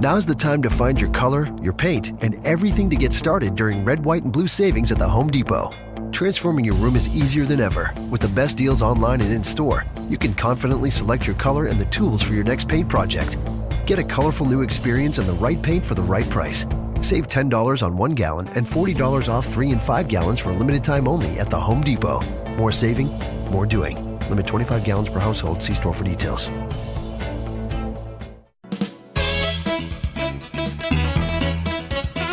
Now's the time to find your color, your paint, and everything to get started during Red, White, and Blue savings at the Home Depot. Transforming your room is easier than ever. With the best deals online and in-store, you can confidently select your color and the tools for your next paint project. Get a colorful new experience and the right paint for the right price. Save $10 on 1 gallon and $40 off 3 and 5 gallons for a limited time only at the Home Depot. More saving, more doing. Limit 25 gallons per household. See store for details.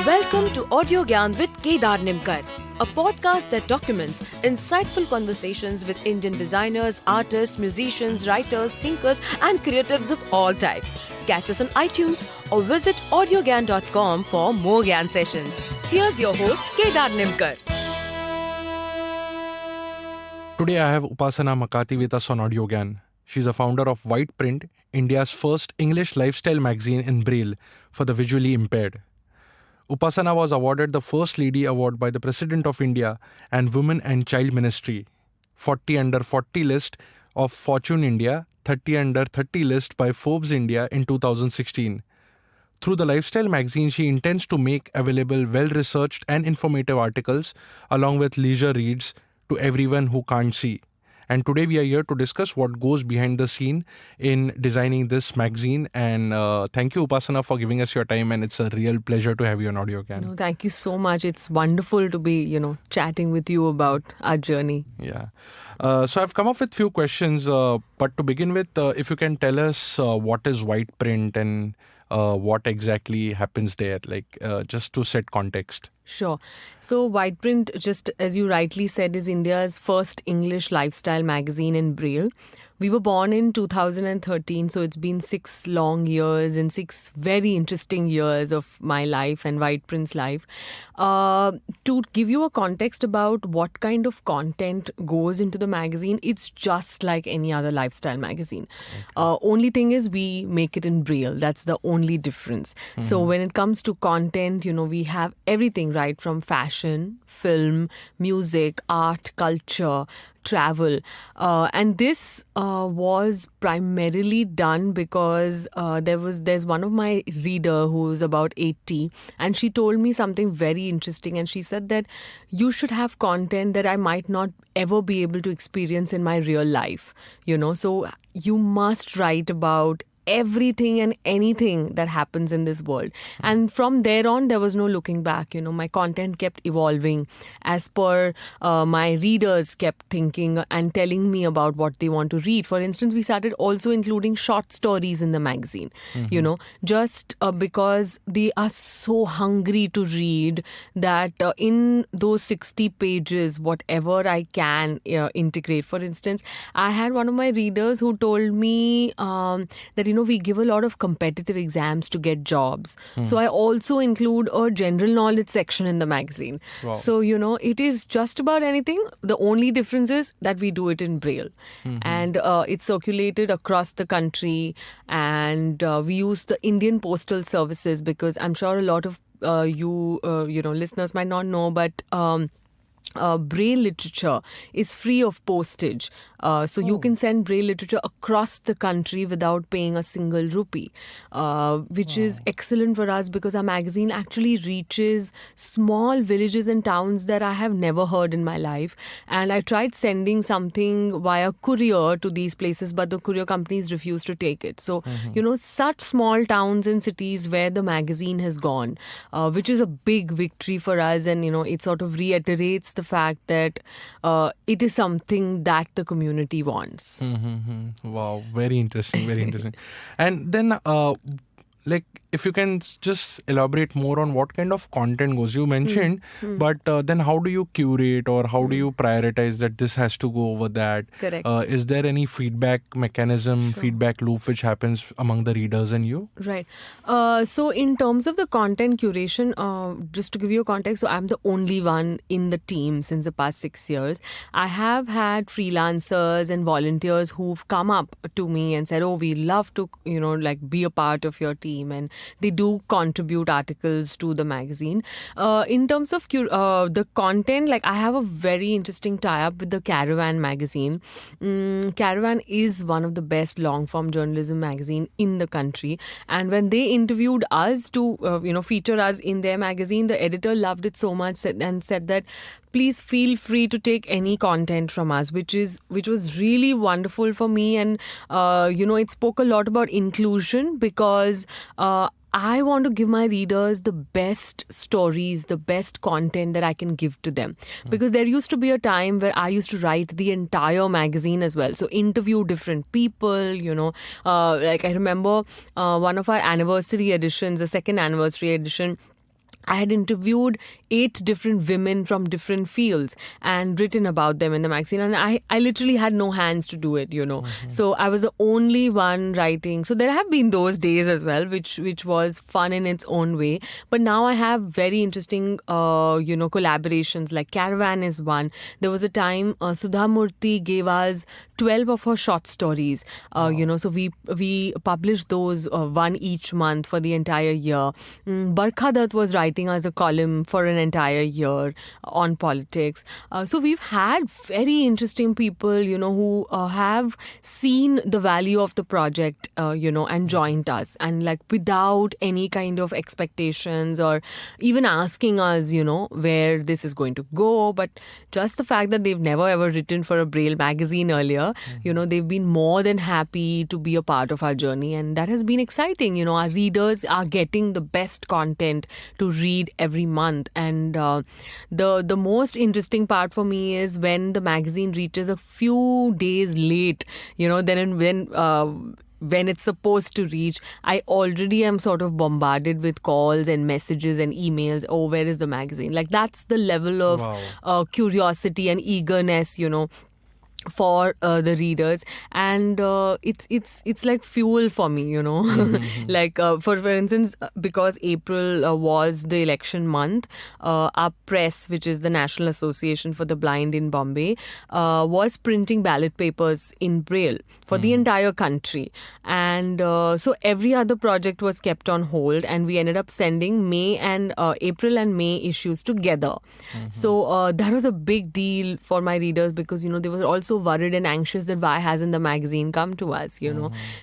Welcome to Audiogyan with Kedar Nimkar, a podcast that documents insightful conversations with Indian designers, artists, musicians, writers, thinkers, and creatives of all types. Catch us on iTunes or visit audiogyan.com for more Gyan sessions. Here's your host, Kedar Nimkar. Today I have Upasana Makati with us on Audiogyan. She's a founder of White Print, India's first English lifestyle magazine in Braille for the visually impaired. Upasana was awarded the First Lady Award by the President of India and Women and Child Ministry, 40 under 40 list of Fortune India, 30 under 30 list by Forbes India in 2016. Through the lifestyle magazine, she intends to make available well-researched and informative articles along with leisure reads to everyone who can't see. And today we are here to discuss what goes behind the scene in designing this magazine. And thank you, Upasana, for giving us your time. And it's a real pleasure to have you on Audiogyan. No, thank you so much. It's wonderful to be, chatting with you about our journey. Yeah. So I've come up with few questions. But to begin with, if you can tell us what is White Print and what exactly happens there, just to set context. Sure. So White Print, just as you rightly said, is India's first English lifestyle magazine in Braille. We were born in 2013, so it's been 6 long years and 6 very interesting years of my life and White Print's life. To give you a context about what kind of content goes into the magazine, it's just like any other lifestyle magazine. Okay. Only thing is we make it in Braille. That's the only difference. Mm-hmm. So when it comes to content, we have everything, right, from fashion, film, music, art, culture, travel, and this was primarily done because there's one of my reader who's about 80, and she told me something very interesting, and she said that you should have content that I might not ever be able to experience in my real life, so you must write about everything and anything that happens in this world. And from there on, there was no looking back. My content kept evolving as per my readers kept thinking and telling me about what they want to read. For instance, we started also including short stories in the magazine, just because they are so hungry to read that in those 60 pages, whatever I can integrate. For instance, I had one of my readers who told me that, we give a lot of competitive exams to get jobs. So I also include a general knowledge section in the magazine. Wow. So, it is just about anything. The only difference is that we do it in Braille. Mm-hmm. And it's circulated across the country. And we use the Indian Postal Services because I'm sure a lot of listeners might not know, but Braille literature is free of postage. So you can send Braille literature across the country without paying a single rupee, which is excellent for us because our magazine actually reaches small villages and towns that I have never heard in my life. And I tried sending something via courier to these places, but the courier companies refused to take it. So, such small towns and cities where the magazine has gone, which is a big victory for us. And, it sort of reiterates the fact that it is something that the community wants. Mm-hmm. Wow, very interesting, very interesting. And then, if you can just elaborate more on what kind of content goes. You mentioned, but then how do you curate or how do you prioritize that this has to go over that? Correct. Is there any feedback mechanism, feedback loop which happens among the readers and you? Right. So in terms of the content curation, just to give you a context, so I'm the only one in the team since the past 6 years. I have had freelancers and volunteers who've come up to me and said, oh, we love to, be a part of your team. And they do contribute articles to the magazine. In terms of the content, like I have a very interesting tie-up with the Caravan magazine. Caravan is one of the best long-form journalism magazine in the country, and when they interviewed us to feature us in their magazine, the editor loved it so much and said that please feel free to take any content from us, which was really wonderful for me. And it spoke a lot about inclusion, because I want to give my readers the best stories, the best content that I can give to them. Because there used to be a time where I used to write the entire magazine as well. So interview different people, like I remember one of our anniversary editions, the second anniversary edition, I had interviewed 8 different women from different fields and written about them in the magazine. And I literally had no hands to do it, So I was the only one writing. So there have been those days as well, which was fun in its own way. But now I have very interesting, collaborations, like Caravan is one. There was a time Sudha Murthy gave us 12 of her short stories, so we published those one each month for the entire year. Barkha Dutt was writing us a column for an entire year on politics. So we've had very interesting people, who have seen the value of the project, and joined us, and like without any kind of expectations or even asking us, where this is going to go. But just the fact that they've never ever written for a Braille magazine earlier, they've been more than happy to be a part of our journey, and that has been exciting. Our readers are getting the best content to read every month, and the most interesting part for me is when the magazine reaches a few days late, when it's supposed to reach, I already am sort of bombarded with calls and messages and emails. Oh, where is the magazine? Like, that's the level of curiosity and eagerness, for the readers, and it's like fuel for me, like for instance, because April was the election month, our press, which is the National Association for the Blind in Bombay, was printing ballot papers in Braille for the entire country, and so every other project was kept on hold, and we ended up sending April and May issues together. So that was a big deal for my readers, because they were also worried and anxious that why hasn't the magazine come to us,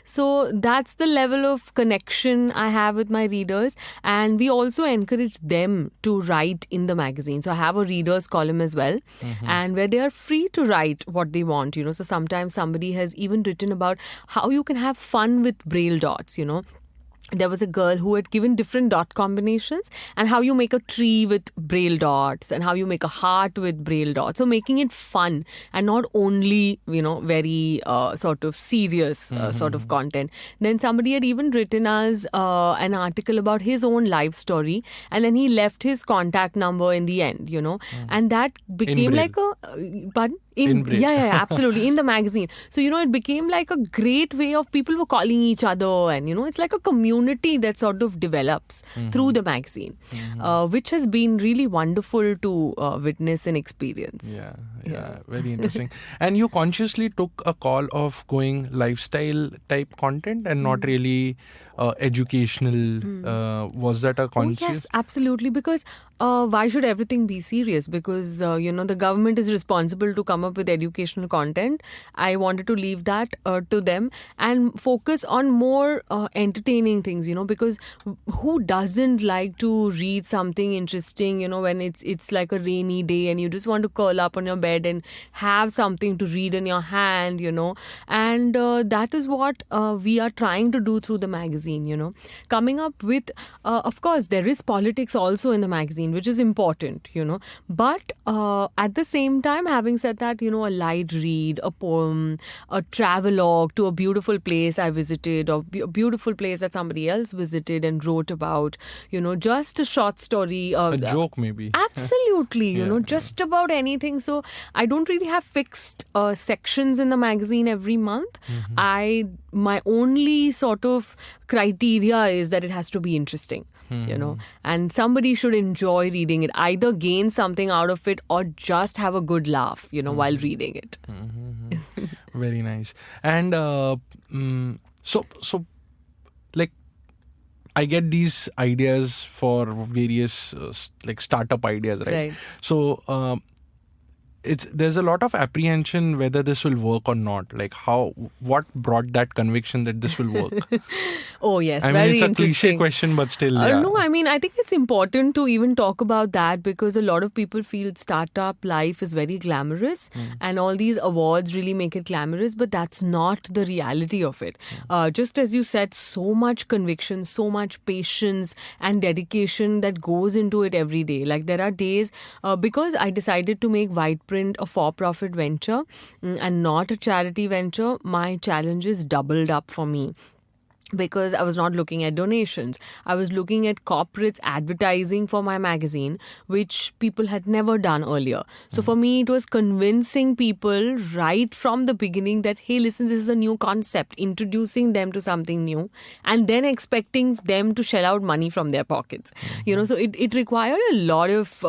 So that's the level of connection I have with my readers, and we also encourage them to write in the magazine. So I have a readers column as well, and where they are free to write what they want, So sometimes somebody has even written about how you can have fun with Braille dots, There was a girl who had given different dot combinations, and how you make a tree with Braille dots and how you make a heart with Braille dots. So making it fun and not only, very sort of serious sort of content. Then somebody had even written us an article about his own life story, and then he left his contact number in the end, and that became like a... Pardon? In Braille. Yeah, absolutely. In the magazine. So, it became like a great way of people were calling each other, and, it's like a community that sort of develops through the magazine, which has been really wonderful to witness and experience. Yeah, very interesting. And you consciously took a call of going lifestyle type content and not really educational. Was that a conscious? Oh, yes, absolutely. Because why should everything be serious? Because, the government is responsible to come up with educational content. I wanted to leave that to them and focus on more entertaining things, because who doesn't like to read something interesting, when it's like a rainy day and you just want to curl up on your bed and have something to read in your hand, and that is what we are trying to do through the magazine, coming up with, of course, there is politics also in the magazine, which is important, but at the same time, having said that, a light read, a poem, a travelogue to a beautiful place I visited, or a beautiful place that somebody else visited and wrote about, just a short story. A joke maybe. Absolutely, just about anything. So I don't really have fixed sections in the magazine every month. My only sort of criteria is that it has to be interesting. And somebody should enjoy reading it, either gain something out of it or just have a good laugh, while reading it. Very nice. And so like I get these ideas for various startup ideas, right? Right. So there's a lot of apprehension whether this will work or not. Like what brought that conviction that this will work? Oh, yes. I mean, very it's a cliche interesting question, but still, yeah. No, I mean, I think it's important to even talk about that because a lot of people feel startup life is very glamorous and all these awards really make it glamorous, but that's not the reality of it. Just as you said, so much conviction, so much patience and dedication that goes into it every day. Like there are days, because I decided to make White Print a for-profit venture and not a charity venture, my challenges doubled up for me. Because I was not looking at donations. I was looking at corporates advertising for my magazine, which people had never done earlier. So for me, it was convincing people right from the beginning that, hey, listen, this is a new concept, introducing them to something new, and then expecting them to shell out money from their pockets. So it required a lot of,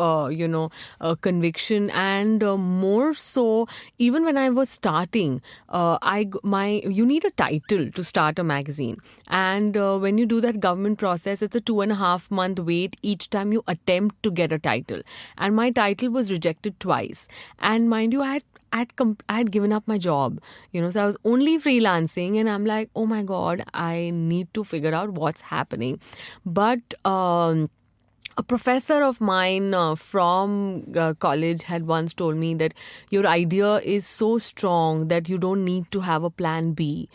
conviction and more so, even when I was starting, you need a title to start a magazine. And when you do that government process, it's a 2.5 month wait each time you attempt to get a title. And my title was rejected twice. And mind you, I had given up my job, so I was only freelancing and I'm like, oh my God, I need to figure out what's happening. But a professor of mine from college had once told me that your idea is so strong that you don't need to have a plan B.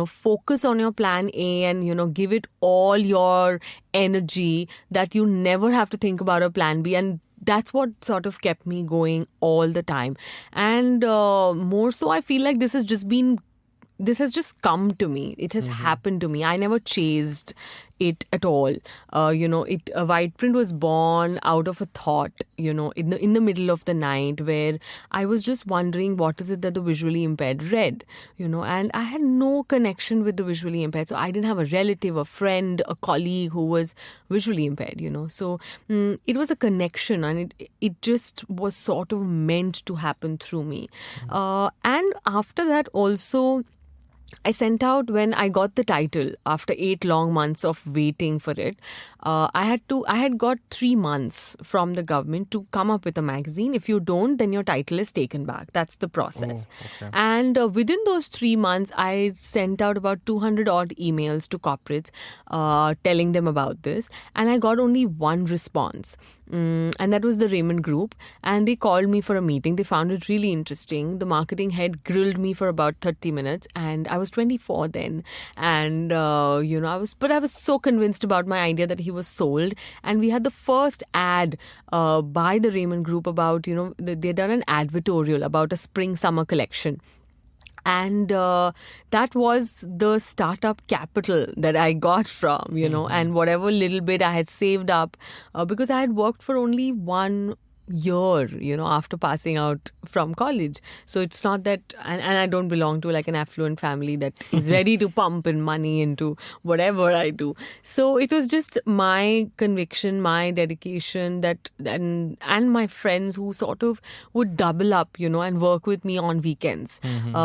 Focus on your plan A and, give it all your energy that you never have to think about a plan B. And that's what sort of kept me going all the time. And more so, I feel like this has just come to me. It has happened to me. I never chased it at all. White Print was born out of a thought, in the middle of the night where I was just wondering what is it that the visually impaired read, and I had no connection with the visually impaired. So I didn't have a relative, a friend, a colleague who was visually impaired, So it was a connection and it just was sort of meant to happen through me. And after that also, I sent out, when I got the title after 8 long months of waiting for it, I had got 3 months from the government to come up with a magazine. If you don't, then your title is taken back. That's the process. Oh, okay. And within those 3 months, I sent out about 200 odd emails to corporates telling them about this. And I got only one response. And that was the Raymond Group. And they called me for a meeting. They found it really interesting. The marketing head grilled me for about 30 minutes. And I was 24 then. And, I was so convinced about my idea that he was sold. And we had the first ad by the Raymond Group about, they'd done an advertorial about a spring-summer collection. And that was the startup capital that I got from, and whatever little bit I had saved up, because I had worked for only 1 year, after passing out from college. So it's not that, and I don't belong to like an affluent family that is ready to pump in money into whatever I do. So it was just my conviction, my dedication and my friends who sort of would double up, and work with me on weekends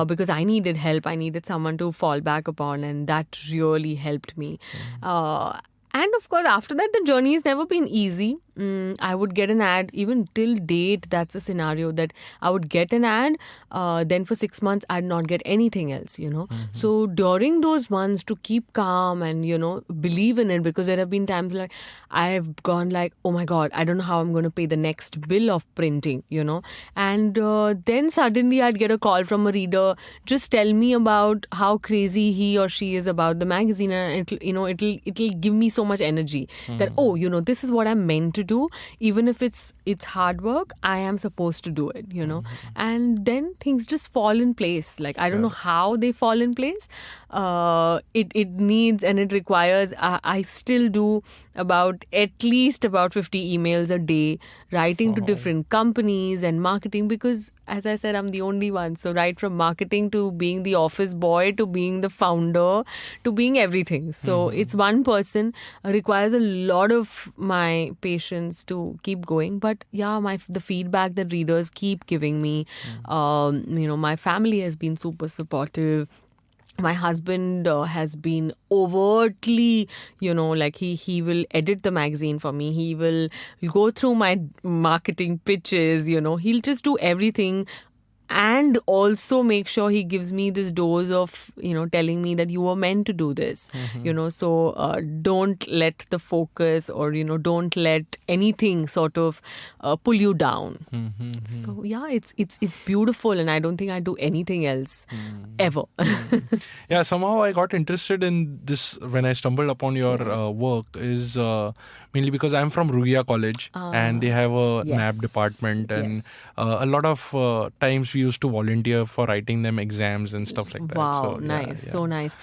because I needed help. I needed someone to fall back upon, and that really helped me. And of course, after that, the journey has never been easy. I would get an ad, even till date, that's a scenario that I would get an ad, then for 6 months, I'd not get anything else, So during those months, to keep calm and, believe in it, because there have been times like I've gone like, oh my God, I don't know how I'm going to pay the next bill of printing, And then suddenly I'd get a call from a reader, just tell me about how crazy he or she is about the magazine, and it'll give me so much energy that, this is what I'm meant to do. Even if it's hard work, I am supposed to do it, And then things just fall in place. Like, I don't know how they fall in place. It needs and it requires, I still do at least about 50 emails a day, writing to different companies and marketing, because as I said, I'm the only one. So right from marketing to being the office boy to being the founder to being everything. So it's one person, requires a lot of my patience to keep going. But yeah, the feedback that readers keep giving me, my family has been super supportive. My husband has been overtly, like he will edit the magazine for me. He will go through my marketing pitches, he'll just do everything. And also make sure he gives me this dose of, telling me that you were meant to do this, so don't let the focus or, don't let anything sort of pull you down. So yeah, it's beautiful, and I don't think I do anything else ever. Yeah, somehow I got interested in this when I stumbled upon your work is mainly because I'm from Rugia College and they have a NAB department, and a lot of times we used to volunteer for writing them exams and stuff like that. Wow, So, nice, so nice.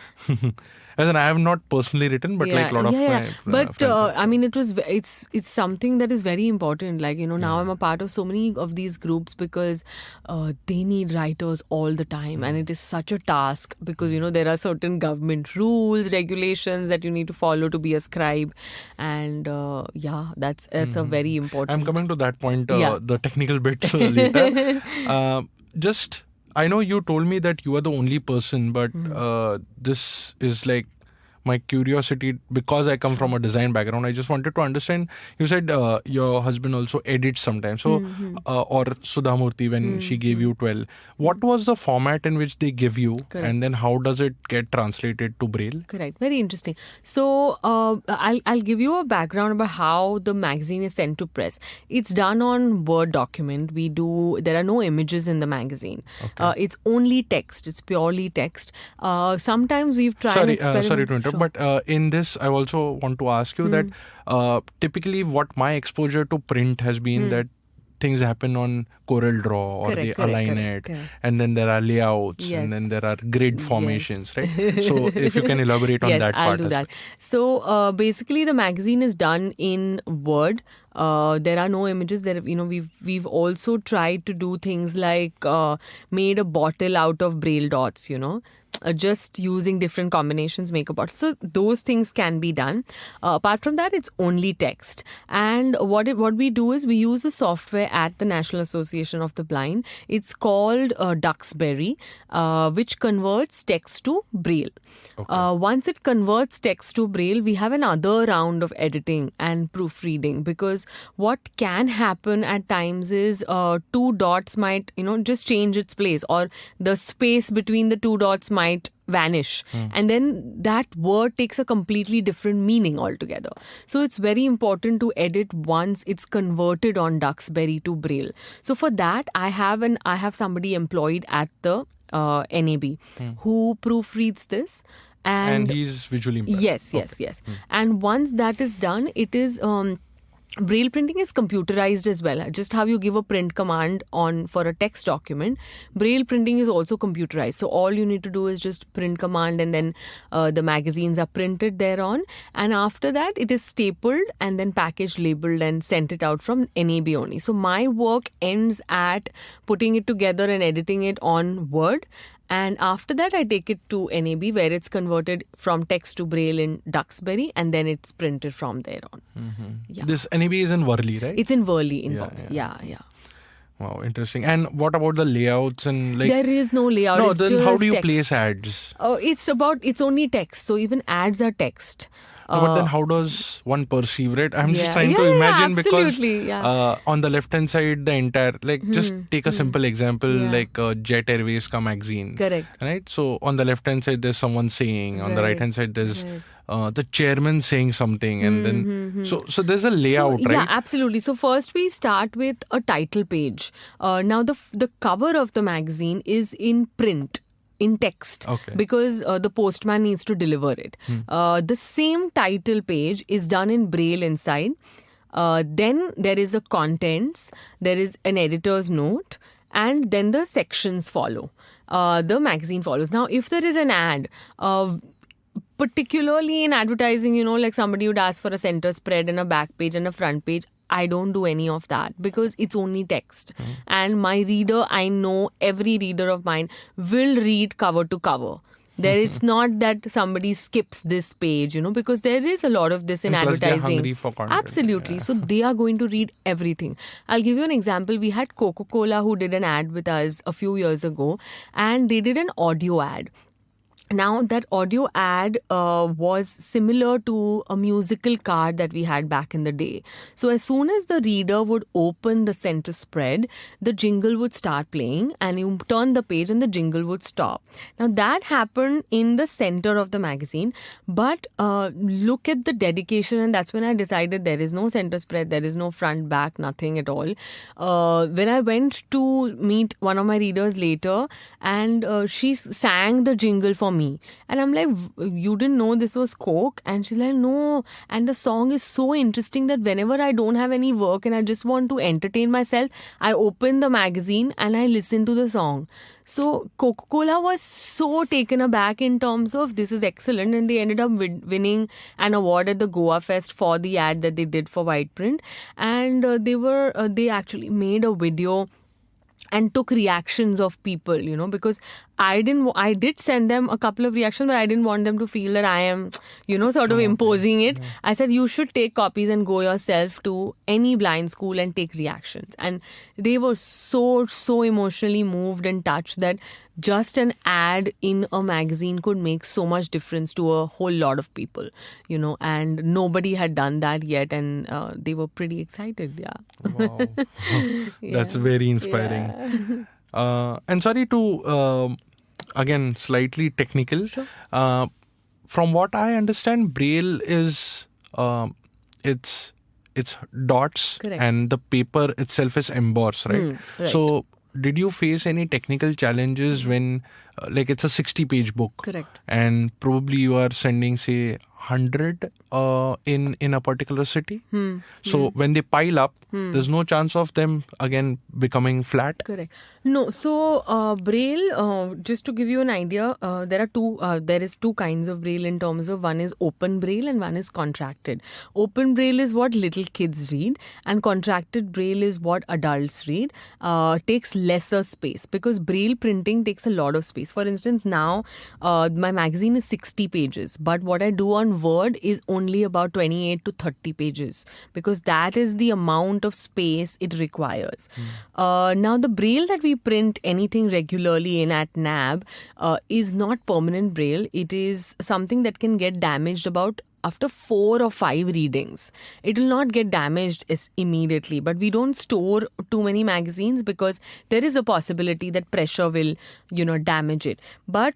As in, I have not personally written, but like a lot of my but friends have. I mean, it's something that is very important. Like, now I'm a part of so many of these groups because they need writers all the time, and it is such a task because there are certain government rules, regulations that you need to follow to be a scribe, and that's a very important. I'm coming to that point, the technical bits later. Just, I know you told me that you are the only person, but this is like my curiosity because I come from a design background. I just wanted to understand. You said your husband also edits sometimes. So, or Sudhamurthy when she gave you 12. What was the format in which they give you? Correct. And then how does it get translated to Braille? Correct. Very interesting. So I'll give you a background about how the magazine is sent to press. It's done on Word document. There are no images in the magazine. Okay. It's only text. It's purely text. Sometimes we've tried Sorry to experiment. to interrupt, but in this I also want to ask you that typically what my exposure to print has been that things happen on Corel Draw or they align it, and then there are layouts, and then there are grid formations, right? So if you can elaborate on that part. I'll do that. So basically the magazine is done in Word. There are no images there. We've also tried to do things like made a bottle out of Braille dots, just using different combinations make a bottle. So those things can be done. Apart from that, it's only text. And what we do is we use a software at the National Association of the Blind. It's called Duxbury, which converts text to Braille. Okay. Once it converts text to Braille, we have another round of editing and proofreading, because what can happen at times is two dots might, just change its place, or the space between the two dots might vanish, and then that word takes a completely different meaning altogether. So it's very important to edit once it's converted on Duxbury to Braille. So for that, I have somebody employed at the NAB who proofreads this. And he's visually impaired. Yes. And once that is done, it is Braille printing is computerized as well. Just how you give a print command for a text document, Braille printing is also computerized. So all you need to do is just print command, and then the magazines are printed thereon. And after that, it is stapled and then packaged, labeled, and sent it out from NAB only. So my work ends at putting it together and editing it on Word. And after that, I take it to NAB, where it's converted from text to Braille in Duxbury, and then it's printed from there on. Yeah. This NAB is in Worli, right? It's in Worli. Yeah. Wow, interesting. And what about the layouts and like? There is no layout. No, it's then just how do you text. place ads? It's only text. So even ads are text. But then how does one perceive it? I'm just trying to imagine because on the left hand side, the entire, like just take a simple example like Jet Airways ka magazine. Correct. Right? So on the left hand side, there's someone saying. On the right hand side, there's the chairman saying something. And then, so there's a layout, right? Yeah, absolutely. So first we start with a title page. Now the cover of the magazine is in print. In text, because the postman needs to deliver it. The same title page is done in Braille inside. Then there is a contents, there is an editor's note, and then the sections follow. The magazine follows. Now, if there is an ad, particularly in advertising, like somebody would ask for a center spread and a back page and a front page, I don't do any of that because it's only text. And my reader, I know every reader of mine will read cover to cover. There is not that somebody skips this page, because there is a lot of this in and advertising. Plus they're hungry for content. Absolutely. Yeah. So they are going to read everything. I'll give you an example. We had Coca-Cola who did an ad with us a few years ago, and they did an audio ad. Now, that audio ad was similar to a musical card that we had back in the day. So as soon as the reader would open the center spread, the jingle would start playing and you turn the page and the jingle would stop. Now, that happened in the center of the magazine, but look at the dedication, and that's when I decided there is no center spread, there is no front, back, nothing at all. When I went to meet one of my readers later, and she sang the jingle for me. And I'm like, you didn't know this was Coke? And she's like, no. And the song is so interesting that whenever I don't have any work and I just want to entertain myself, I open the magazine and I listen to the song. So Coca-Cola was so taken aback in terms of this is excellent, and they ended up winning an award at the Goa Fest for the ad that they did for White Print. And they actually made a video and took reactions of people, because I did send them a couple of reactions, but I didn't want them to feel that I am, sort of imposing it. Yeah. I said, you should take copies and go yourself to any blind school and take reactions. And they were so emotionally moved and touched that just an ad in a magazine could make so much difference to a whole lot of people, and nobody had done that yet, and they were pretty excited. Yeah. Wow. That's very inspiring. Yeah. And sorry to, again, slightly technical. Sure. From what I understand, Braille is, it's dots. Correct. And the paper itself is embossed, right? Right. So, did you face any technical challenges when, it's a 60-page book? Correct. And probably you are sending, say, 100 in a particular city. So when they pile up, there's no chance of them again becoming flat. Correct. No. So Braille, just to give you an idea, there is two kinds of Braille in terms of one is open Braille and one is contracted. Open Braille is what little kids read, and contracted Braille is what adults read. Takes lesser space because Braille printing takes a lot of space. For instance, now my magazine is 60 pages, but what I do on Word is only about 28 to 30 pages because that is the amount of space it requires. Now, the Braille that we print anything regularly in at NAB is not permanent Braille. It is something that can get damaged about after 4 or 5 readings. It will not get damaged immediately, but we don't store too many magazines because there is a possibility that pressure will, damage it. But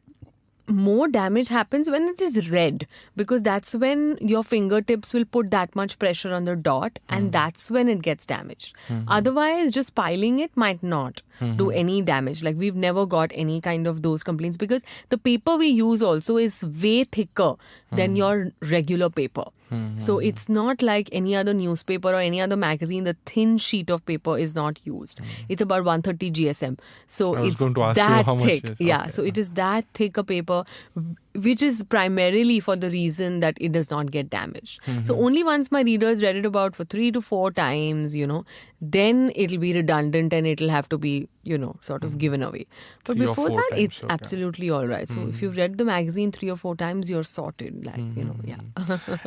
more damage happens when it is read because that's when your fingertips will put that much pressure on the dot and that's when it gets damaged. Otherwise, just piling it might not do any damage. Like we've never got any kind of those complaints because the paper we use also is way thicker than your regular paper. So it's not like any other newspaper or any other magazine. The thin sheet of paper is not used. It's about 130 GSM. So I was it's going to ask that you how much thick. it is. Yeah. Okay. So it is that thick a paper, which is primarily for the reason that it does not get damaged. So only once my readers read it about for 3 to 4 times, then it'll be redundant and it'll have to be, sort of given away. But 3 or before 4 that, times, it's okay. absolutely all right. So if you've read the magazine 3 or 4 times, you're sorted. Yeah.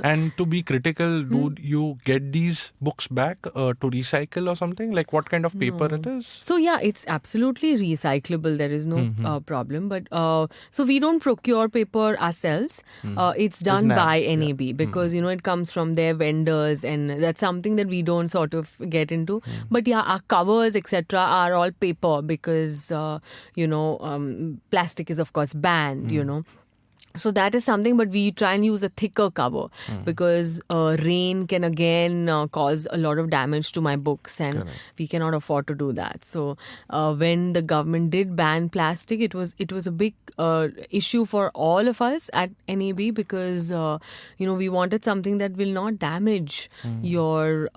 And to be critical, do you get these books back to recycle or something? Like what kind of paper it is? So yeah, it's absolutely recyclable. There is no problem. But so we don't procure paper ourselves. It's done NAB, by NAB because, it comes from their vendors and that's something that we don't sort of get into. But yeah, our covers, etc. are all paper because, plastic is of course banned, So that is something, but we try and use a thicker cover because rain can again cause a lot of damage to my books and we cannot afford to do that. So when the government did ban plastic, it was a big issue for all of us at NAB because, we wanted something that will not damage your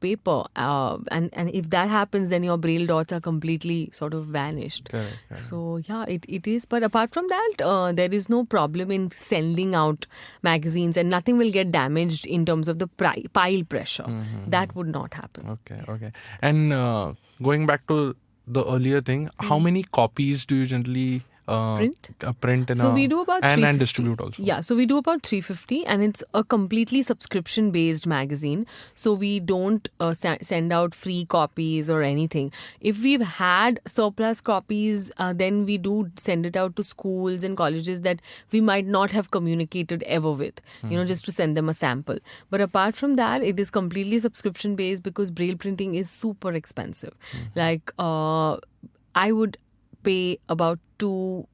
paper. And if that happens, then your Braille dots are completely sort of vanished. Correct. So yeah, it is. But apart from that, there is no problem in sending out magazines and nothing will get damaged in terms of the pile pressure. That would not happen. Okay. And going back to the earlier thing, how many copies do you generally print So we do about and distribute also. Yeah, so we do about 350, and it's a completely subscription-based magazine. So we don't send out free copies or anything. If we've had surplus copies, then we do send it out to schools and colleges that we might not have communicated ever with, just to send them a sample. But apart from that, it is completely subscription-based because Braille printing is super expensive. Like, I would pay about 2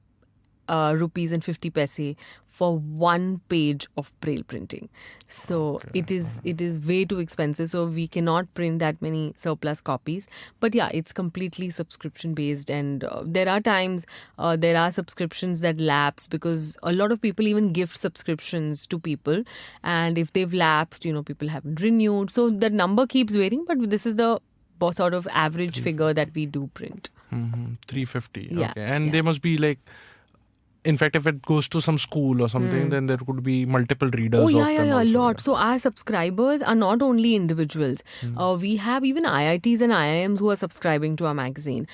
rupees and 50 paise for 1 page of Braille printing. So it is way too expensive. So we cannot print that many surplus copies. But yeah, it's completely subscription based. And there are times there are subscriptions that lapse because a lot of people even gift subscriptions to people. And if they've lapsed, people haven't renewed. So the number keeps varying. But this is the sort of average figure that we do print. 350. Yeah, okay. And they must be like, in fact, if it goes to some school or something, then there could be multiple readers. Oh, of yeah, them a also, lot. So our subscribers are not only individuals. We have even IITs and IIMs who are subscribing to our magazine.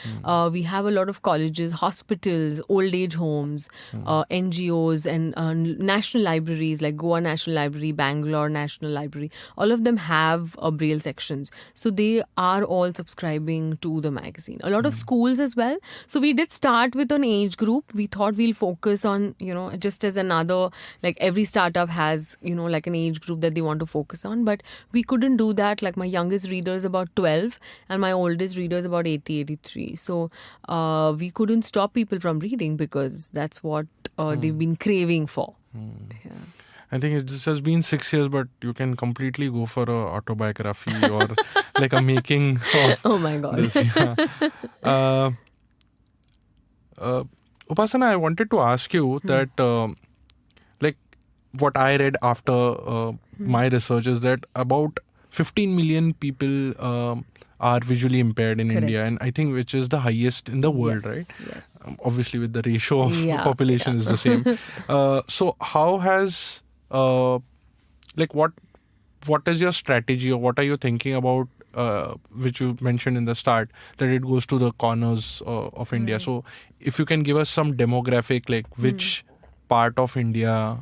We have a lot of colleges, hospitals, old age homes, NGOs and national libraries like Goa National Library, Bangalore National Library. All of them have Braille sections. So they are all subscribing to the magazine. A lot of schools as well. So we did start with an age group. We thought we'll focus on, just as another, like every startup has, like an age group that they want to focus on. But we couldn't do that. Like my youngest reader is about 12 and my oldest reader is about 83. So we couldn't stop people from reading because that's what they've been craving for. Yeah. I think this has been 6 years, but you can completely go for a autobiography or like a making of Oh my God. this. Yeah. Upasana, I wanted to ask you that, like, what I read after my research is that about 15 million people are visually impaired in Correct. India, and I think which is the highest in the world, Yes, right? yes. Obviously, with the ratio of Yeah, population is the same. So, how has like what is your strategy, or what are you thinking about? Which you mentioned in the start, that it goes to the corners of India. So if you can give us some demographic, like which part of India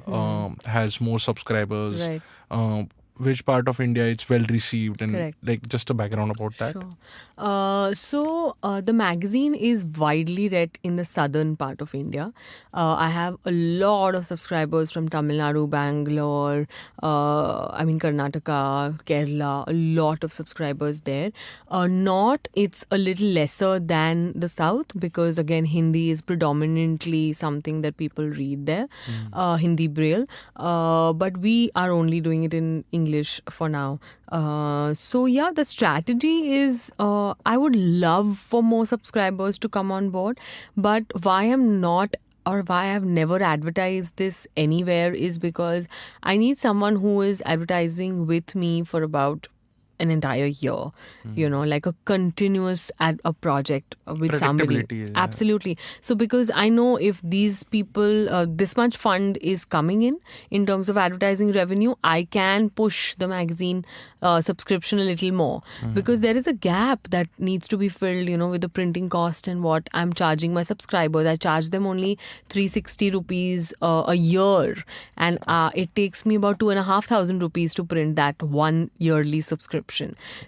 has more subscribers, Right. Which part of India it's well received, and Correct. like just a background about that. Sure. So the magazine is widely read in the southern part of India. I have a lot of subscribers from Tamil Nadu, Bangalore, Karnataka, Kerala, a lot of subscribers there. North, it's a little lesser than the south because again, Hindi is predominantly something that people read there, Hindi Braille. But we are only doing it in English for now. So yeah, the strategy is I would love for more subscribers to come on board, but why I've never advertised this anywhere is because I need someone who is advertising with me for about an entire year, like a continuous a project with somebody. Predictability, yeah. Absolutely. So because I know if these people, this much fund is coming in terms of advertising revenue, I can push the magazine subscription a little more because there is a gap that needs to be filled, with the printing cost and what I'm charging my subscribers. I charge them only 360 rupees a year, and it takes me about 2,500 rupees to print that one yearly subscription.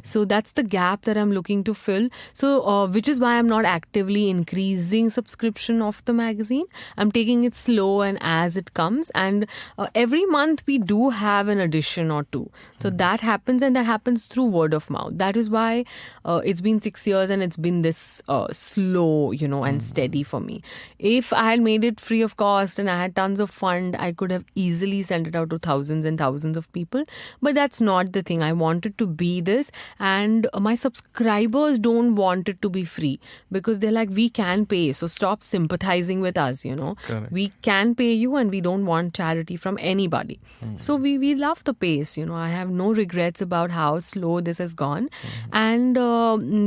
So that's the gap that I'm looking to fill. So which is why I'm not actively increasing subscription of the magazine. I'm taking it slow and as it comes. And every month we do have an edition or two. So that happens, and that happens through word of mouth. That is why it's been 6 years and it's been this slow, and steady for me. If I had made it free of cost and I had tons of fund, I could have easily sent it out to thousands and thousands of people. But that's not the thing. I wanted to be this, and my subscribers don't want it to be free because they're like, we can pay, so stop sympathizing with us. Correct. We can pay you, and we don't want charity from anybody. So we love the pace. I have no regrets about how slow this has gone. And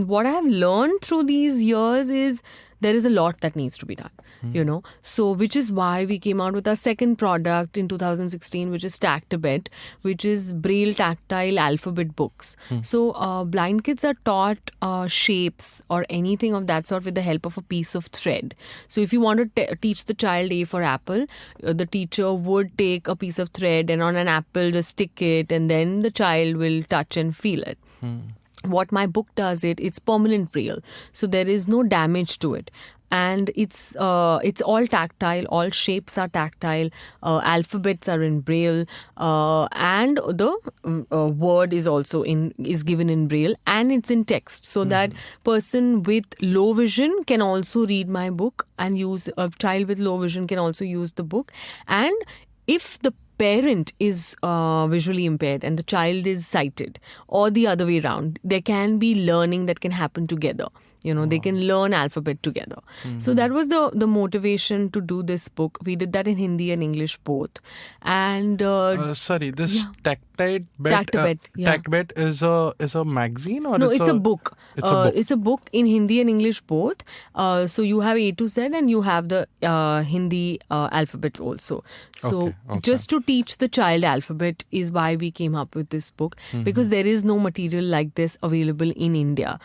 what I have learned through these years is there is a lot that needs to be done, So which is why we came out with our second product in 2016, which is Tactibet, which is Braille tactile alphabet books. So blind kids are taught shapes or anything of that sort with the help of a piece of thread. So if you want to teach the child A for apple, the teacher would take a piece of thread and on an apple just stick it, and then the child will touch and feel it. What my book does, it's permanent Braille, so there is no damage to it, and it's all tactile. All shapes are tactile. Alphabets are in Braille, and the word is also is given in Braille, and it's in text, so that person with low vision can also read my book, and a child with low vision can also use the book. And if the parent is visually impaired and the child is sighted, or the other way around, there can be learning that can happen together. They can learn alphabet together. So that was the motivation to do this book. We did that in Hindi and English both. And Tactibet is a magazine, or no? It's a book. It's a book. It's a book in Hindi and English both. So you have A to Z, and you have the Hindi alphabets also. So just to teach the child alphabet is why we came up with this book, because there is no material like this available in India.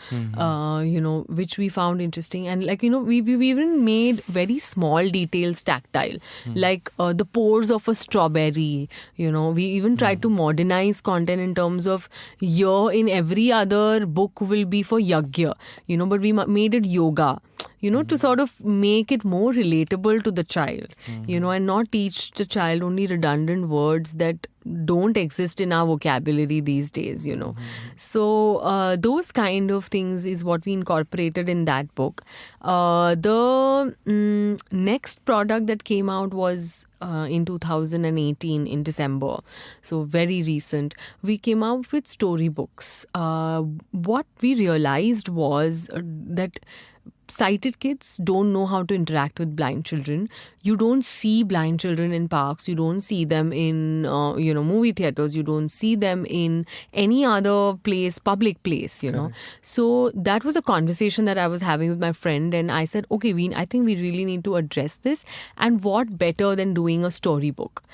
Which we found interesting. And we've even made very small details tactile, like the pores of a strawberry. We even tried to modernize content in terms of year in every other book will be for yagya, but we made it yoga. To sort of make it more relatable to the child, and not teach the child only redundant words that don't exist in our vocabulary these days, So those kind of things is what we incorporated in that book. The next product that came out was in 2018 in December, so very recent. We came out with storybooks. What we realized was that sighted kids don't know how to interact with blind children. You don't see blind children in parks. You don't see them in, movie theaters. You don't see them in any other place, public place, Correct. So that was a conversation that I was having with my friend, and I said, okay, I think we really need to address this, and what better than doing a storybook,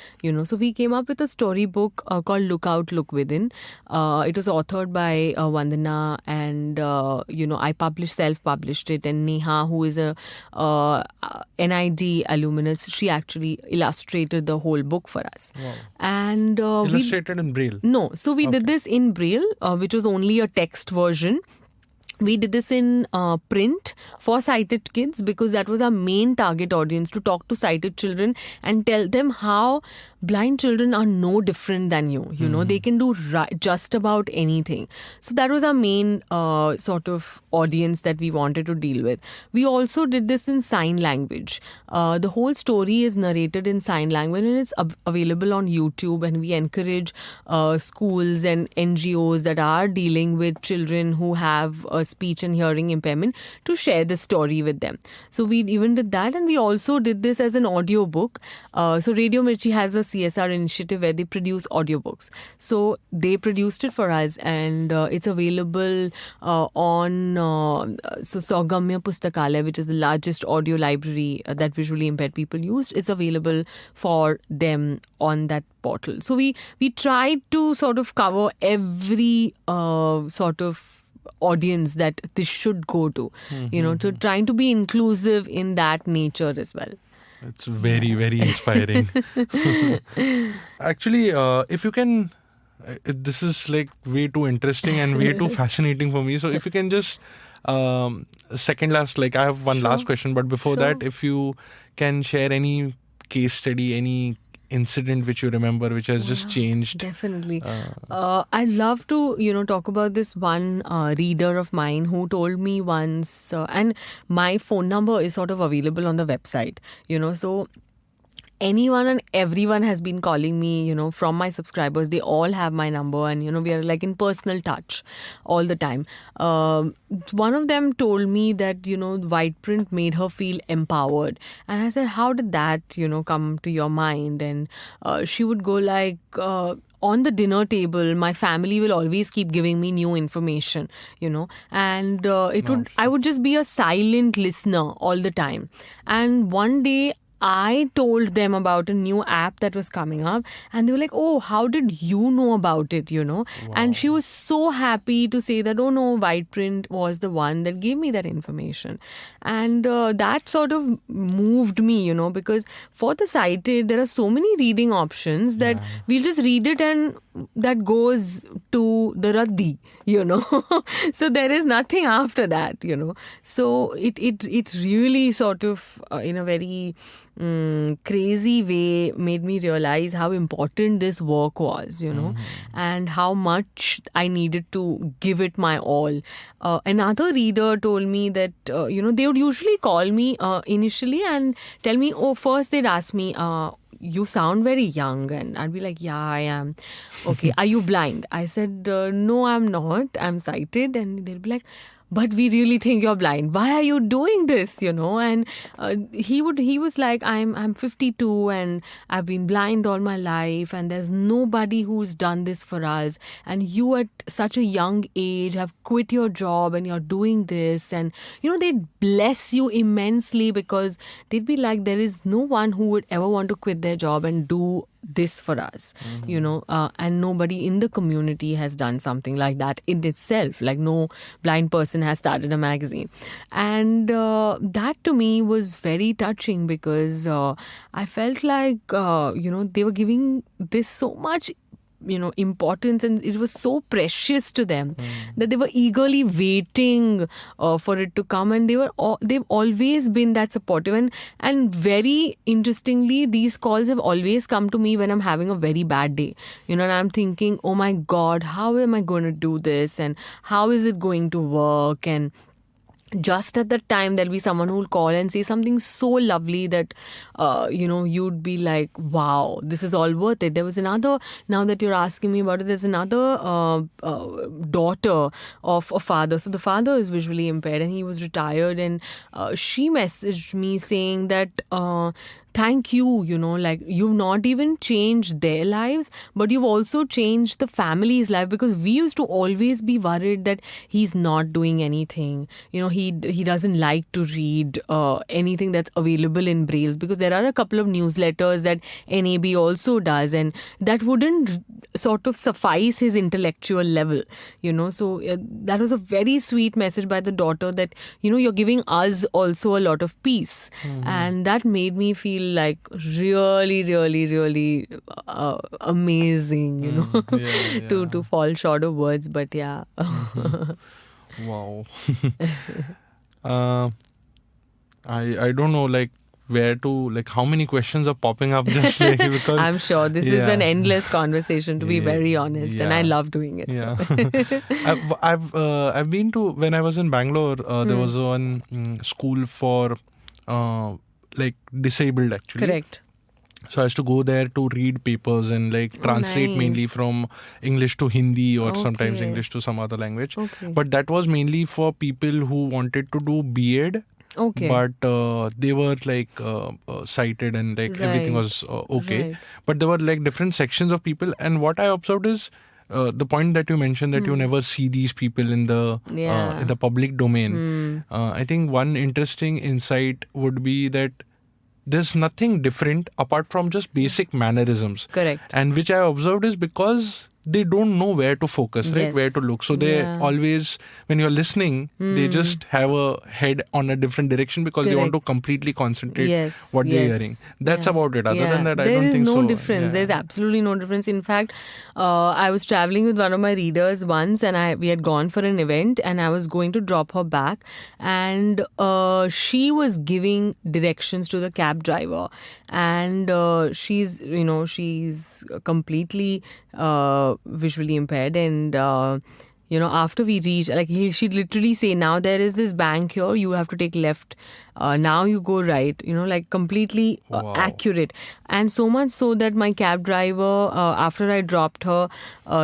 So we came up with a storybook called Look Out, Look Within. It was authored by Vandana, and, I self-published it, and Neha, who is a NID alumnus, she actually illustrated the whole book for us. Wow. And illustrated in Braille? No. So we did this in Braille, which was only a text version. We did this in print for sighted kids, because that was our main target audience, to talk to sighted children and tell them how blind children are no different than you. They can do just about anything. So that was our main sort of audience that we wanted to deal with. We also did this in sign language. The whole story is narrated in sign language, and it's available on YouTube. And we encourage schools and NGOs that are dealing with children who have a speech and hearing impairment to share the story with them. So we even did that, and we also did this as an audio book. So Radio Mirchi has a CSR initiative where they produce audiobooks. So they produced it for us, and it's available on Saugamya Pustakalaya, which is the largest audio library that visually impaired people use. It's available for them on that portal. So we tried to sort of cover every sort of audience that this should go to, to trying to be inclusive in that nature as well. It's very, very inspiring. Actually, if you can, this is like way too interesting and way too fascinating for me. So if you can just, second last, I have one last question, but before that, if you can share any case study, any incident which you remember which has just changed. Definitely. I'd love to, talk about this one reader of mine who told me once, and my phone number is sort of available on the website, so anyone and everyone has been calling me, from my subscribers. They all have my number, and, we are in personal touch all the time. One of them told me that, white print made her feel empowered. And I said, how did that, come to your mind? And she would go on the dinner table, my family will always keep giving me new information, and I would just be a silent listener all the time. And one day I told them about a new app that was coming up, and they were like, "Oh, how did you know about it?" Wow. And she was so happy to say that, "Oh no, Whiteprint was the one that gave me that information." And that sort of moved me, because for the sighted, there are so many reading options that we'll just read it and that goes to the raddi, so there is nothing after that, so it really sort of in a very crazy way made me realize how important this work was, and how much I needed to give it my all. Another reader told me that they would usually call me initially and tell me, first they'd ask me, you sound very young, and I'd be like, yeah, I am. Okay, are you blind? I said, no, I'm not, I'm sighted. And they'll be like, but we really think you're blind. Why are you doing this? And he was like, I'm 52 and I've been blind all my life, and there's nobody who's done this for us. And you at such a young age have quit your job and you're doing this. And they'd bless you immensely, because they'd be like, there is no one who would ever want to quit their job and do this for us, and nobody in the community has done something like that in itself. Like, no blind person has started a magazine. And that to me was very touching, because I felt like, they were giving this so much importance, and it was so precious to them that they were eagerly waiting for it to come, and they've always been that supportive. And very interestingly, these calls have always come to me when I'm having a very bad day, and I'm thinking, oh my God, how am I going to do this, and how is it going to work? And just at that time, there'll be someone who will call and say something so lovely that, you'd be like, wow, this is all worth it. There was another, now that you're asking me about it, there's another daughter of a father. So the father is visually impaired and he was retired, and she messaged me saying that, thank you, like, you've not even changed their lives, but you've also changed the family's life, because we used to always be worried that he's not doing anything. He doesn't like to read anything that's available in Braille, because there are a couple of newsletters that NAB also does, and that wouldn't sort of suffice his intellectual level, So that was a very sweet message by the daughter that, you're giving us also a lot of peace. And that made me feel like really, really, really amazing, to fall short of words, but yeah. Wow. I don't know, like, where to, like, how many questions are popping up just like, because I'm sure this is an endless conversation, to be very honest, and I love doing it. Yeah. So. I've been to, when I was in Bangalore, there was one school for like disabled, actually. Correct. So I used to go there to read papers and like translate nice. mainly from English to Hindi, or sometimes Okay. English to some other language. Okay. But that was mainly for people who wanted to do B.Ed. Okay. But they were like sighted, and like everything Right. was okay. Right. But there were like different sections of people, and what I observed is the point that you mentioned, that you never see these people in the public domain. I think one interesting insight would be that there's nothing different apart from just basic mannerisms. Correct. And which I observed is because they don't know where to focus, right? Yes. Where to look. So they always, when you're listening, they just have a head on a different direction because they want to completely concentrate what they're hearing. That's about it. Other than that, I don't think so. There is no difference. There's absolutely no difference. In fact, I was traveling with one of my readers once, and we had gone for an event, and I was going to drop her back, and she was giving directions to the cab driver, and she's completely visually impaired, and After we reached, like she'd literally say, now there is this bank here, you have to take left. Now you go right, like completely accurate. And so much so that my cab driver, after I dropped her,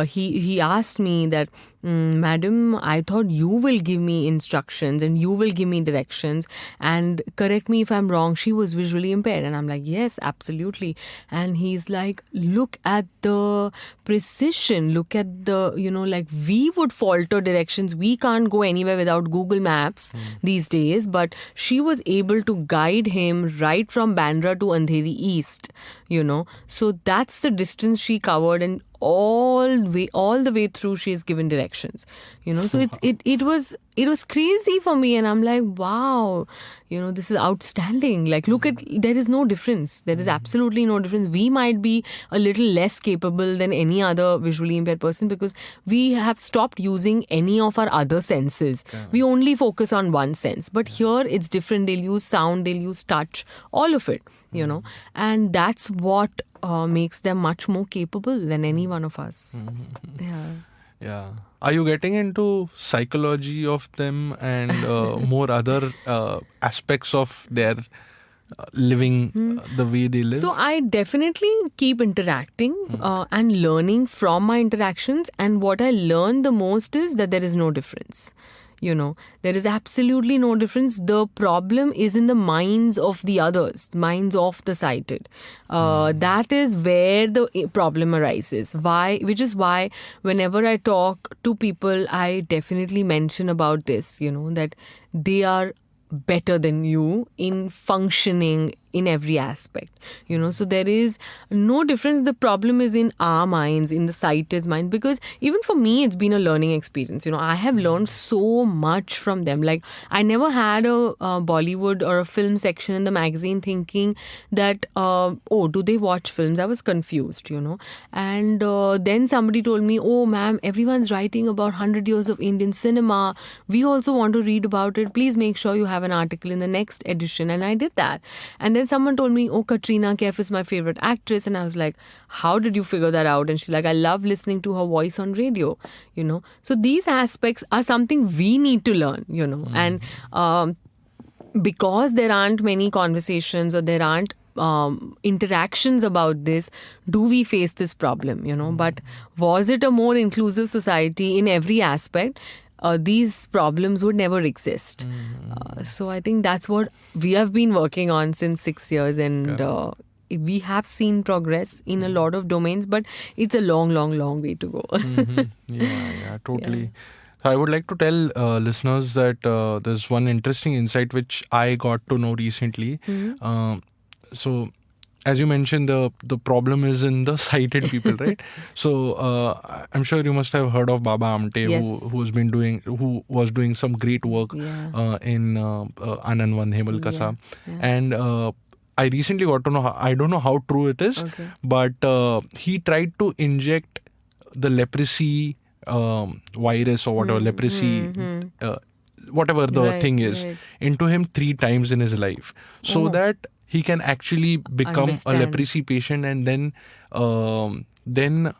he asked me that, Madam, I thought you will give me instructions and you will give me directions and correct me if I'm wrong. She was visually impaired. And I'm like, yes, absolutely. And he's like, look at the precision, look at the, like we would falter directions. We can't go anywhere without Google Maps these days. But she was able to guide him right from Bandra to Andheri East, So that's the distance she covered, and all the way through she has given directions, So it was crazy for me, and I'm like, wow, this is outstanding. Like, look at, there is no difference. There is absolutely no difference. We might be a little less capable than any other visually impaired person because we have stopped using any of our other senses. We only focus on one sense. But here it's different. They'll use sound, they'll use touch, all of it, and that's what makes them much more capable than any one of us. Yeah. Are you getting into psychology of them and more other aspects of their living, the way they live? So I definitely keep interacting and learning from my interactions. And what I learn the most is that there is no difference. There is absolutely no difference. The problem is in the minds of the others, minds of the sighted. That is where the problem arises. Which is why whenever I talk to people, I definitely mention about this, that they are better than you in functioning in every aspect, so there is no difference. The problem is in our minds, in the sighted's mind, because even for me, it's been a learning experience. I have learned so much from them. Like, I never had a Bollywood or a film section in the magazine thinking that, do they watch films? I was confused, and then somebody told me, oh ma'am, everyone's writing about 100 years of Indian cinema. We also want to read about it. Please make sure you have an article in the next edition. And I did that. And then someone told me, oh, Katrina Kaif is my favorite actress. And I was like, how did you figure that out? And she's like, I love listening to her voice on radio, So these aspects are something we need to learn, And because there aren't many conversations or there aren't interactions about this, do we face this problem, But was it a more inclusive society in every aspect? These problems would never exist. So I think that's what we have been working on since 6 years, and we have seen progress in a lot of domains, but it's a long, long, long way to go. Yeah, totally. Yeah. So I would like to tell listeners that there's one interesting insight which I got to know recently. So, as you mentioned, the problem is in the sighted people, right? So I'm sure you must have heard of Baba Amte, yes. who was doing some great work in Anandvan Hemal Kasa, and I recently got to know. I don't know how true it is, but he tried to inject the leprosy virus or whatever leprosy. Whatever the thing is, into him 3 times in his life, so that he can actually become a leprosy patient and then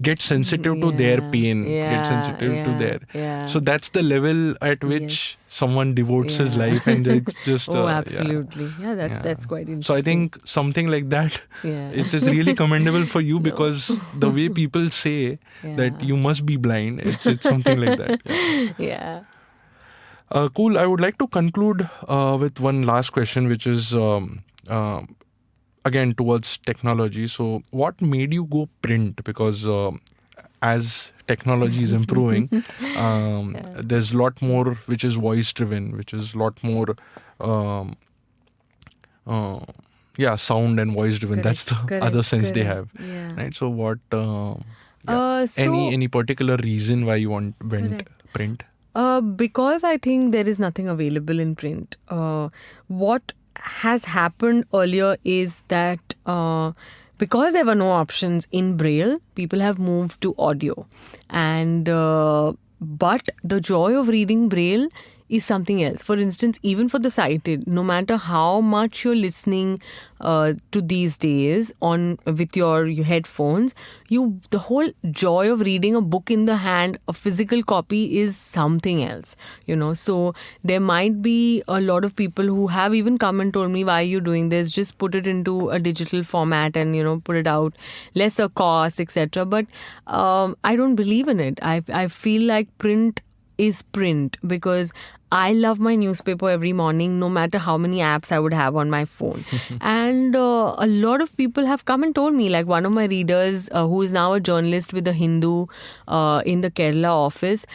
get sensitive to their pain, get sensitive to their. So that's the level at which someone devotes his life, and it's just. Absolutely. That's quite interesting. So I think something like that, it's really commendable for you, because the way people say that you must be blind, it's something like that. Cool. I would like to conclude with one last question, which is again towards technology. So what made you go print? Because as technology is improving, there's a lot more which is voice driven, which is a lot more sound and voice driven. That's the other sense they have, right? So what any particular reason why you went print? Because I think there is nothing available in print. What has happened earlier is that because there were no options in Braille, people have moved to audio. And but the joy of reading Braille is something else. For instance, even for the sighted, no matter how much you're listening to these days on with your headphones, the whole joy of reading a book in the hand, a physical copy, is something else. So there might be a lot of people who have even come and told me, why are you doing this? Just put it into a digital format and put it out, lesser cost, etc. But I don't believe in it. I feel like print is print, because I love my newspaper every morning, no matter how many apps I would have on my phone. And a lot of people have come and told me, like one of my readers who is now a journalist with the Hindu in the Kerala office,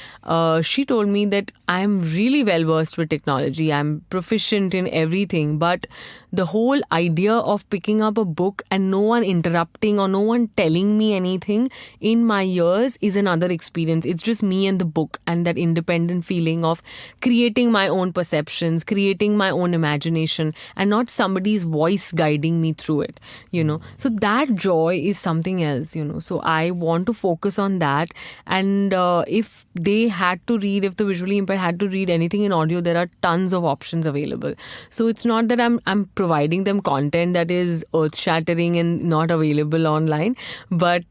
she told me that I am really well versed with technology. I'm proficient in everything, but the whole idea of picking up a book and no one interrupting or no one telling me anything in my ears is another experience. It's just me and the book, and that independent feeling of creating my own perceptions, creating my own imagination, and not somebody's voice guiding me through it, So that joy is something else, So I want to focus on that. And if they had to read, if the visually impaired had to read anything in audio, there are tons of options available. So it's not that I'm providing them content that is earth-shattering and not available online, but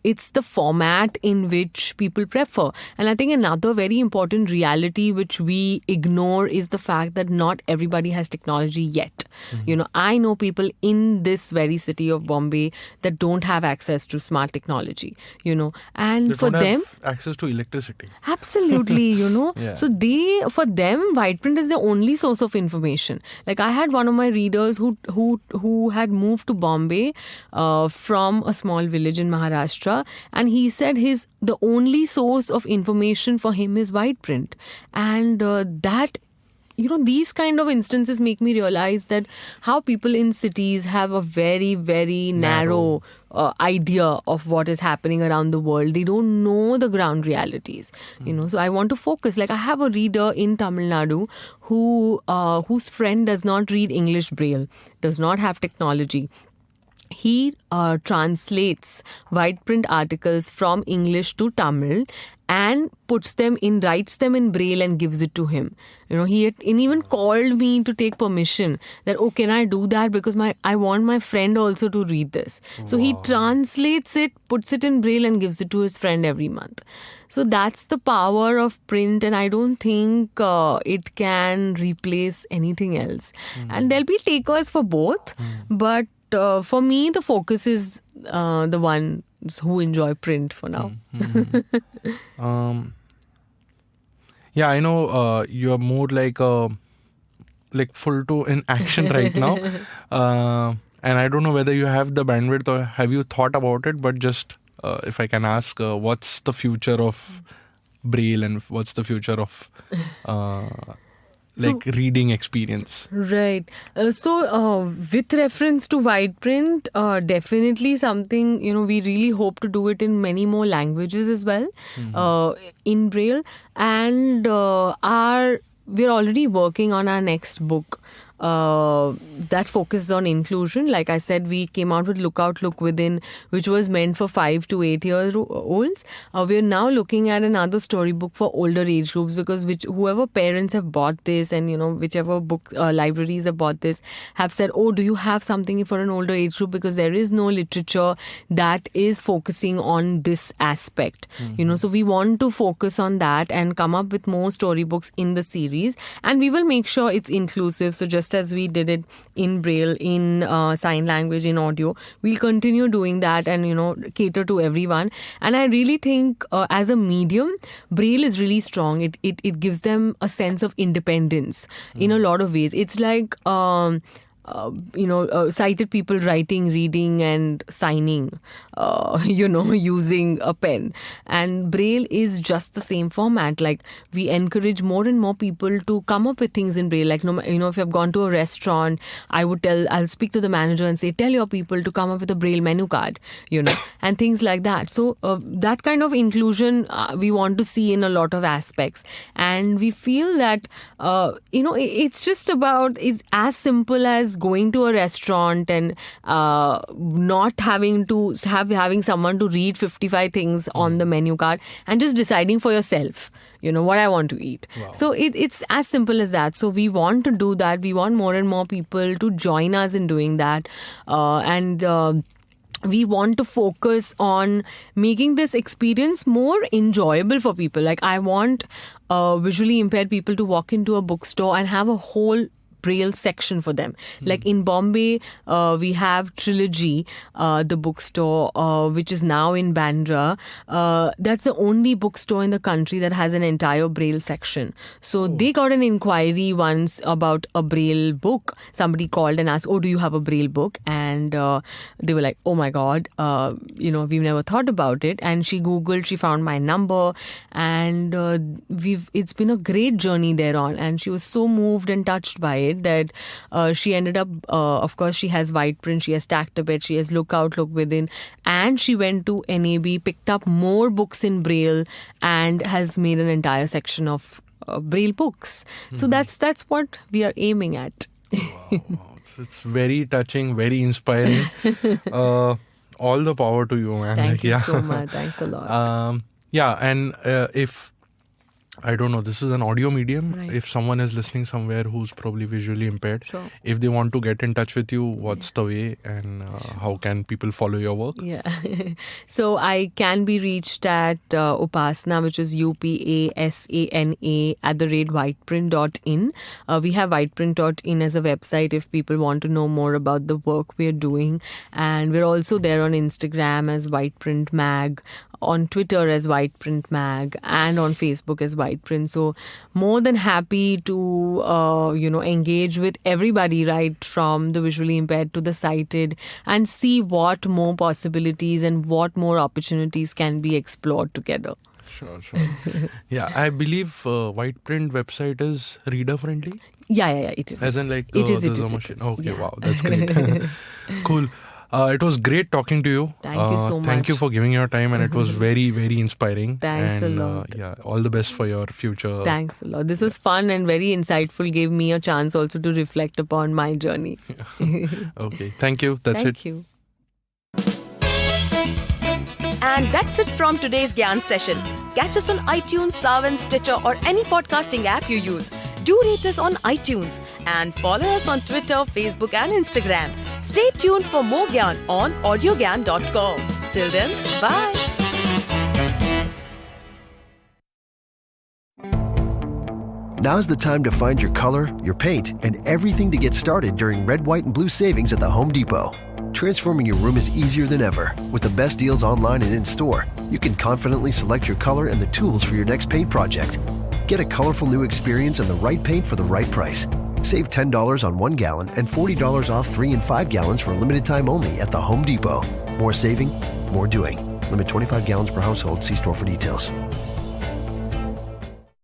it's the format in which people prefer. And I think another very important reality which we ignore is the fact that not everybody has technology yet. I know people in this very city of Bombay that don't have access to smart technology, and They for don't them, have access to electricity. absolutely, Yeah. So for them, white print is the only source of information. Like I had one of my readers who had moved to Bombay from a small village in Maharashtra, and he said the only source of information for him is white print. And that, these kind of instances make me realize that how people in cities have a very, very narrow idea of what is happening around the world. They don't know the ground realities, So I want to focus. Like I have a reader in Tamil Nadu whose friend does not read English Braille, does not have technology. He translates white print articles from English to Tamil and writes them in Braille and gives it to him. He even called me to take permission that, can I do that? Because I want my friend also to read this. So he translates it, puts it in Braille and gives it to his friend every month. So that's the power of print, and I don't think it can replace anything else. And there'll be takers for both, but for me, the focus is the ones who enjoy print for now. Yeah, I know you're more like full to in action right now. And I don't know whether you have the bandwidth or have you thought about it, but just if I can ask, what's the future of Braille and what's the future of reading experience? Right. So with reference to white print, definitely something, we really hope to do it in many more languages as well, in Braille. And we're already working on our next book that focuses on inclusion. Like I said, we came out with Look Out, Look Within, which was meant for 5 to 8 year olds. We're now looking at another storybook for older age groups, because whoever parents have bought this and whichever book libraries have bought this have said, do you have something for an older age group? Because there is no literature that is focusing on this aspect. So we want to focus on that and come up with more storybooks in the series, and we will make sure it's inclusive. So just as we did it in Braille, in sign language, in audio, we'll continue doing that and cater to everyone. And I really think as a medium, Braille is really strong. It gives them a sense of independence in a lot of ways. It's like sighted people writing, reading and signing, using a pen. And Braille is just the same format. Like we encourage more and more people to come up with things in Braille. Like, if you've gone to a restaurant, I'll speak to the manager and say, tell your people to come up with a Braille menu card, and things like that. So that kind of inclusion we want to see in a lot of aspects. And we feel that, it's as simple as just going to a restaurant and not having to having someone to read 55 things on the menu card and just deciding for yourself, what I want to eat. Wow. So it's as simple as that. So we want to do that. We want more and more people to join us in doing that. We want to focus on making this experience more enjoyable for people. Like, I want visually impaired people to walk into a bookstore and have a whole Braille section for them. Like in Bombay, we have Trilogy, the bookstore, which is now in Bandra. That's the only bookstore in the country that has an entire Braille section. So they got an inquiry once about a Braille book. Somebody called and asked, "Oh, do you have a Braille book?" And they were like, "Oh my God, we've never thought about it." And she Googled, she found my number, and it's been a great journey thereon. And she was so moved and touched by it that she ended up, of course, she has white print, she has stacked a bed, she has look out, look within, and she went to NAB, picked up more books in Braille, and has made an entire section of Braille books. So that's what we are aiming at. Wow. It's very touching, very inspiring. All the power to you, man. Thank you so much. Thanks a lot. And if I don't know, this is an audio medium. Right. If someone is listening somewhere who's probably visually impaired, Sure. if they want to get in touch with you, what's the way and how can people follow your work? Yeah. So I can be reached at Upasana, which is UPASANA @whiteprint.in. We have whiteprint.in as a website if people want to know more about the work we're doing. And we're also there on Instagram as Whiteprint Mag, on Twitter as Whiteprint Mag, and on Facebook as Whiteprint. So more than happy to engage with everybody, right from the visually impaired to the sighted, and see what more possibilities and what more opportunities can be explored together. Sure. Yeah, I believe Whiteprint website is reader friendly. Yeah, it is. As in, like, it is. there's a machine. Okay, Yeah. wow, that's great. Cool. It was great talking to you. Thank you so much. Thank you for giving your time, and it was very, very inspiring. Thanks a lot. All the best for your future. Thanks a lot. This was fun and very insightful. Gave me a chance also to reflect upon my journey. Okay, thank you. That's it. Thank you. And that's it from today's Gyan session. Catch us on iTunes, Savan, Stitcher, or any podcasting app you use. Do rate us on iTunes and follow us on Twitter, Facebook, and Instagram. Stay tuned for more Gyan on Audiogyan.com. Till then, bye. Now's the time to find your color, your paint, and everything to get started during Red, White, and Blue savings at the Home Depot. Transforming your room is easier than ever. With the best deals online and in-store, you can confidently select your color and the tools for your next paint project. Get a colorful new experience and the right paint for the right price. Save $10 on 1 gallon and $40 off 3 and 5 gallons for a limited time only at the Home Depot. More saving, more doing. Limit 25 gallons per household. See store for details.